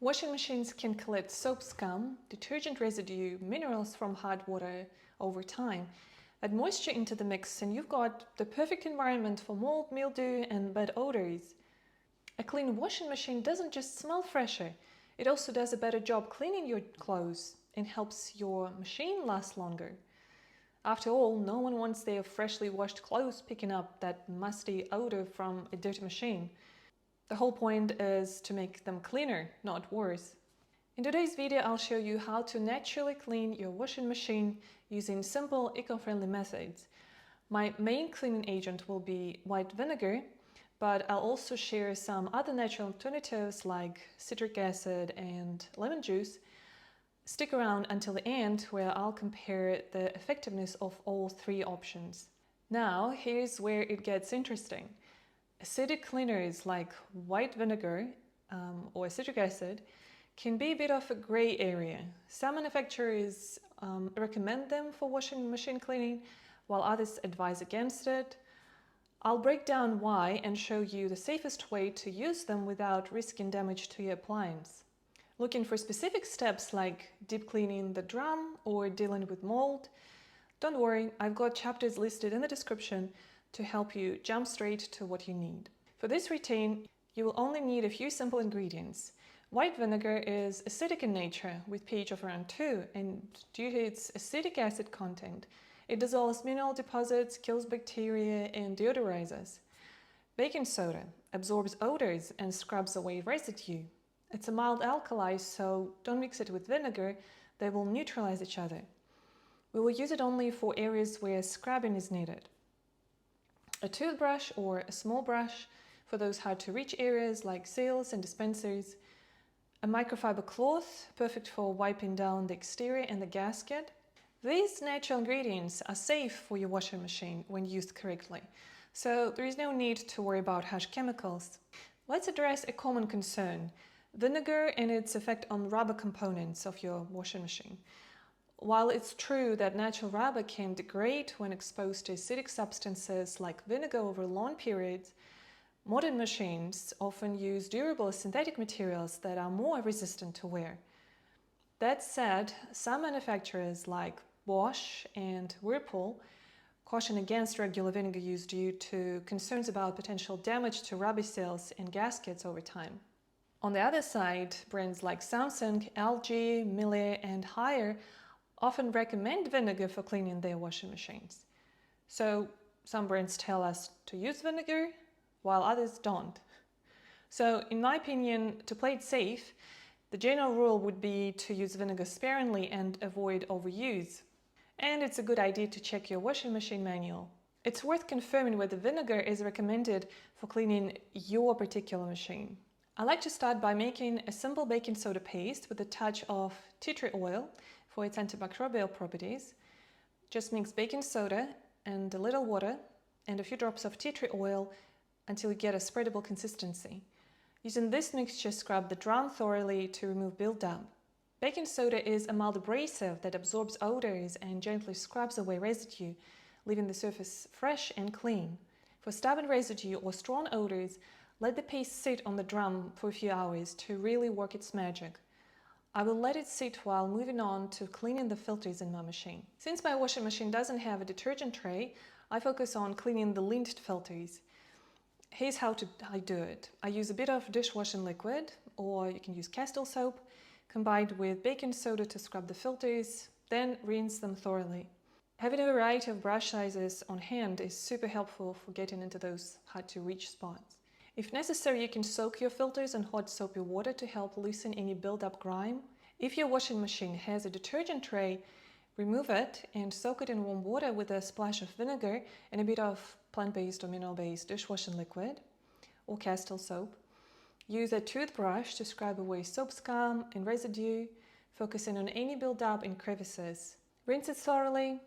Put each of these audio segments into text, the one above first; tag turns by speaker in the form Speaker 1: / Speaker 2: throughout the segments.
Speaker 1: Washing machines can collect soap scum, detergent residue, minerals from hot water over time. Add moisture into the mix and you've got the perfect environment for mold, mildew and bad odors. A clean washing machine doesn't just smell fresher, it also does a better job cleaning your clothes and helps your machine last longer. After all, no one wants their freshly washed clothes picking up that musty odor from a dirty machine. The whole point is to make them cleaner, not worse. In today's video, I'll show you how to naturally clean your washing machine using simple, eco-friendly methods. My main cleaning agent will be white vinegar, but I'll also share some other natural alternatives like citric acid and lemon juice. Stick around until the end where I'll compare the effectiveness of all three options. Now, here's where it gets interesting. Acidic cleaners like white vinegar or citric acid can be a bit of a gray area. Some manufacturers recommend them for washing machine cleaning, while others advise against it. I'll break down why and show you the safest way to use them without risking damage to your appliance. Looking for specific steps like deep cleaning the drum or dealing with mold? Don't worry, I've got chapters listed in the description to help you jump straight to what you need. For this routine, you will only need a few simple ingredients. White vinegar is acidic in nature with pH of around 2, and due to its acetic acid content, it dissolves mineral deposits, kills bacteria, and deodorizes. Baking soda absorbs odors and scrubs away residue. It's a mild alkali, so don't mix it with vinegar, they will neutralize each other. We will use it only for areas where scrubbing is needed. A toothbrush or a small brush for those hard-to-reach areas like seals and dispensers. A microfiber cloth, perfect for wiping down the exterior and the gasket. These natural ingredients are safe for your washing machine when used correctly, so there is no need to worry about harsh chemicals. Let's address a common concern: vinegar and its effect on rubber components of your washing machine. While it's true that natural rubber can degrade when exposed to acidic substances like vinegar over long periods, modern machines often use durable synthetic materials that are more resistant to wear. That said, some manufacturers like Bosch and Whirlpool caution against regular vinegar use due to concerns about potential damage to rubber seals and gaskets over time. On the other side, brands like Samsung, LG, Miele, and Haier often recommend vinegar for cleaning their washing machines. So some brands tell us to use vinegar, while others don't. So in my opinion, to play it safe, the general rule would be to use vinegar sparingly and avoid overuse. And it's a good idea to check your washing machine manual. It's worth confirming whether vinegar is recommended for cleaning your particular machine. I like to start by making a simple baking soda paste with a touch of tea tree oil for its antibacterial properties. Just mix baking soda and a little water and a few drops of tea tree oil until you get a spreadable consistency. Using this mixture, scrub the drum thoroughly to remove buildup. Baking soda is a mild abrasive that absorbs odors and gently scrubs away residue, leaving the surface fresh and clean. For stubborn residue or strong odors, let the paste sit on the drum for a few hours to really work its magic. I will let it sit while moving on to cleaning the filters in my machine. Since my washing machine doesn't have a detergent tray, I focus on cleaning the linked filters. Here's how I do it. I use a bit of dishwashing liquid, or you can use Castile soap, combined with baking soda to scrub the filters, then rinse them thoroughly. Having a variety of brush sizes on hand is super helpful for getting into those hard-to-reach spots. If necessary, you can soak your filters in hot soapy water to help loosen any build-up grime. If your washing machine has a detergent tray, remove it and soak it in warm water with a splash of vinegar and a bit of plant-based or mineral-based dishwashing liquid or Castile soap. Use a toothbrush to scrub away soap scum and residue, focusing on any build-up in crevices. Rinse it thoroughly.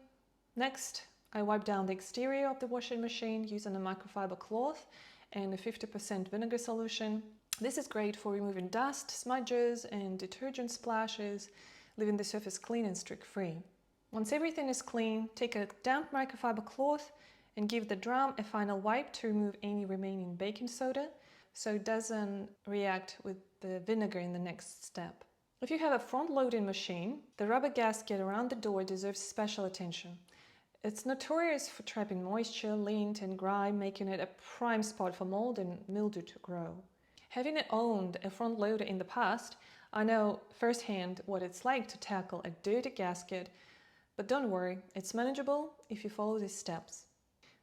Speaker 1: Next, I wipe down the exterior of the washing machine using a microfiber cloth and a 50% vinegar solution. This is great for removing dust, smudges, and detergent splashes, leaving the surface clean and streak-free. Once everything is clean, take a damp microfiber cloth and give the drum a final wipe to remove any remaining baking soda so it doesn't react with the vinegar in the next step. If you have a front-loading machine, the rubber gasket around the door deserves special attention. It's notorious for trapping moisture, lint and grime, making it a prime spot for mold and mildew to grow. Having owned a front loader in the past, I know firsthand what it's like to tackle a dirty gasket, but don't worry, it's manageable if you follow these steps.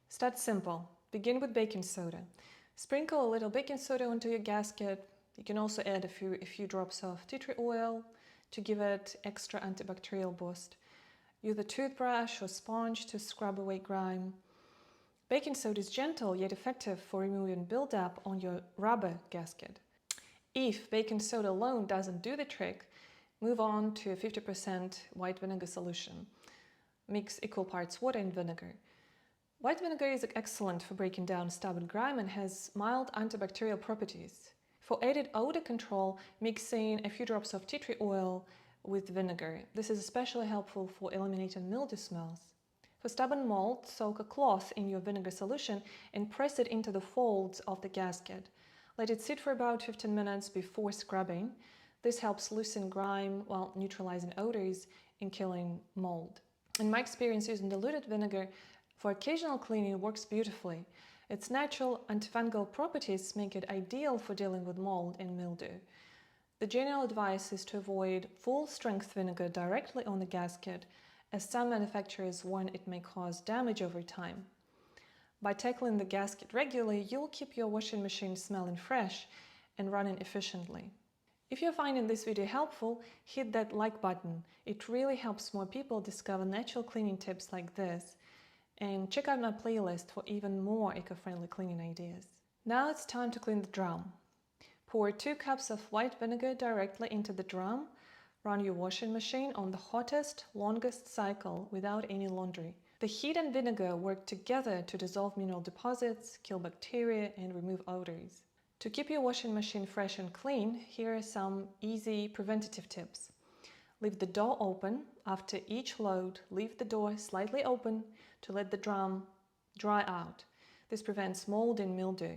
Speaker 1: Start simple. Begin with baking soda. Sprinkle a little baking soda onto your gasket. You can also add a few drops of tea tree oil to give it extra antibacterial boost. Use a toothbrush or sponge to scrub away grime. Baking soda is gentle yet effective for removing buildup on your rubber gasket. If baking soda alone doesn't do the trick, move on to a 50% white vinegar solution. Mix equal parts water and vinegar. White vinegar is excellent for breaking down stubborn grime and has mild antibacterial properties. For added odor control, mix in a few drops of tea tree oil with vinegar. This is especially helpful for eliminating mildew smells. For stubborn mold, soak a cloth in your vinegar solution and press it into the folds of the gasket. Let it sit for about 15 minutes before scrubbing. This helps loosen grime while neutralizing odors and killing mold. In my experience, using diluted vinegar for occasional cleaning works beautifully. Its natural antifungal properties make it ideal for dealing with mold and mildew. The general advice is to avoid full-strength vinegar directly on the gasket, as some manufacturers warn it may cause damage over time. By tackling the gasket regularly, you'll keep your washing machine smelling fresh and running efficiently. If you're finding this video helpful, hit that like button. It really helps more people discover natural cleaning tips like this. And check out my playlist for even more eco-friendly cleaning ideas. Now it's time to clean the drum. Pour 2 cups of white vinegar directly into the drum. Run your washing machine on the hottest, longest cycle without any laundry. The heat and vinegar work together to dissolve mineral deposits, kill bacteria, and remove odors. To keep your washing machine fresh and clean, here are some easy preventative tips. Leave the door open. After each load, leave the door slightly open to let the drum dry out. This prevents mold and mildew.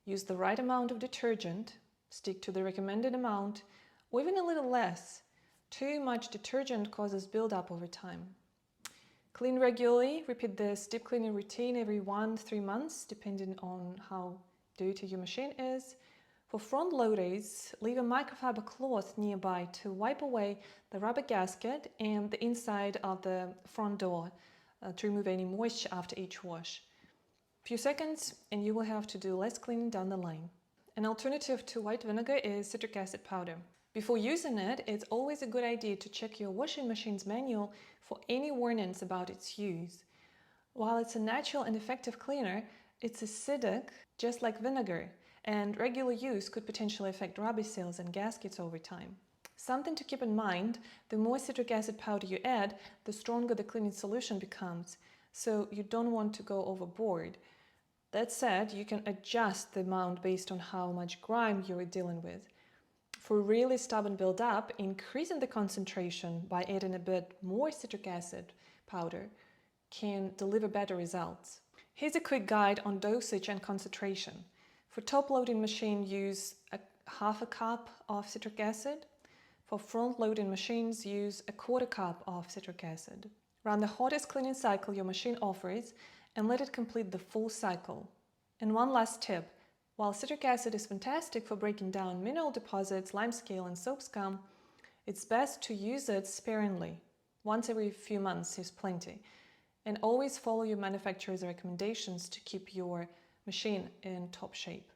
Speaker 1: Use the right amount of detergent. Stick to the recommended amount, or even a little less. Too much detergent causes buildup over time. Clean regularly. Repeat this deep cleaning routine every 1-3 months, depending on how dirty your machine is. For front loaders, leave a microfiber cloth nearby to wipe away the rubber gasket and the inside of the front door to remove any moisture after each wash. A few seconds and you will have to do less cleaning down the line. An alternative to white vinegar is citric acid powder. Before using it, it's always a good idea to check your washing machine's manual for any warnings about its use. While it's a natural and effective cleaner, it's acidic, just like vinegar, and regular use could potentially affect rubber seals and gaskets over time. Something to keep in mind, the more citric acid powder you add, the stronger the cleaning solution becomes, so you don't want to go overboard. That said, you can adjust the amount based on how much grime you're dealing with. For really stubborn buildup, increasing the concentration by adding a bit more citric acid powder can deliver better results. Here's a quick guide on dosage and concentration. For top-loading machine, use half a cup of citric acid. For front-loading machines, use 1/4 cup of citric acid. Run the hottest cleaning cycle your machine offers and let it complete the full cycle. And one last tip. While citric acid is fantastic for breaking down mineral deposits, limescale and soap scum, it's best to use it sparingly. Once every few months is plenty. And always follow your manufacturer's recommendations to keep your machine in top shape.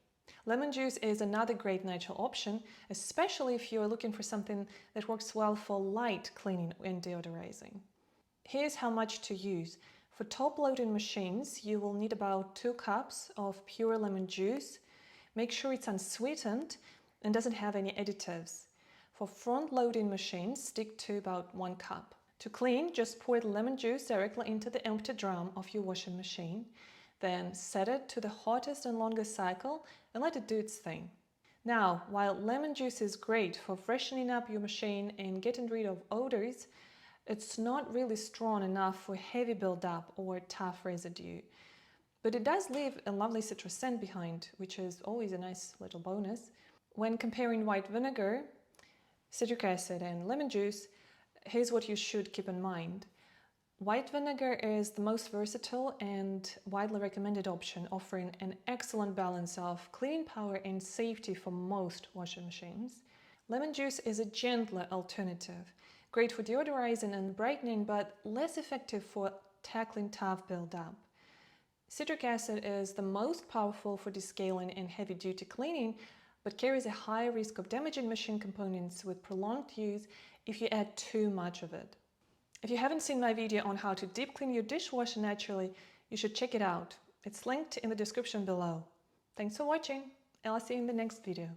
Speaker 1: Lemon juice is another great natural option, especially if you're looking for something that works well for light cleaning and deodorizing. Here's how much to use. For top-loading machines, you will need about 2 cups of pure lemon juice. Make sure it's unsweetened and doesn't have any additives. For front-loading machines, stick to about 1 cup. To clean, just pour the lemon juice directly into the empty drum of your washing machine. Then set it to the hottest and longest cycle and let it do its thing. Now, while lemon juice is great for freshening up your machine and getting rid of odors, it's not really strong enough for heavy buildup or tough residue. But it does leave a lovely citrus scent behind, which is always a nice little bonus. When comparing white vinegar, citric acid and lemon juice, here's what you should keep in mind. White vinegar is the most versatile and widely recommended option, offering an excellent balance of cleaning power and safety for most washing machines. Lemon juice is a gentler alternative, great for deodorizing and brightening, but less effective for tackling tough buildup. Citric acid is the most powerful for descaling and heavy-duty cleaning, but carries a high risk of damaging machine components with prolonged use if you add too much of it. If you haven't seen my video on how to deep clean your dishwasher naturally, you should check it out. It's linked in the description below. Thanks for watching, and I'll see you in the next video.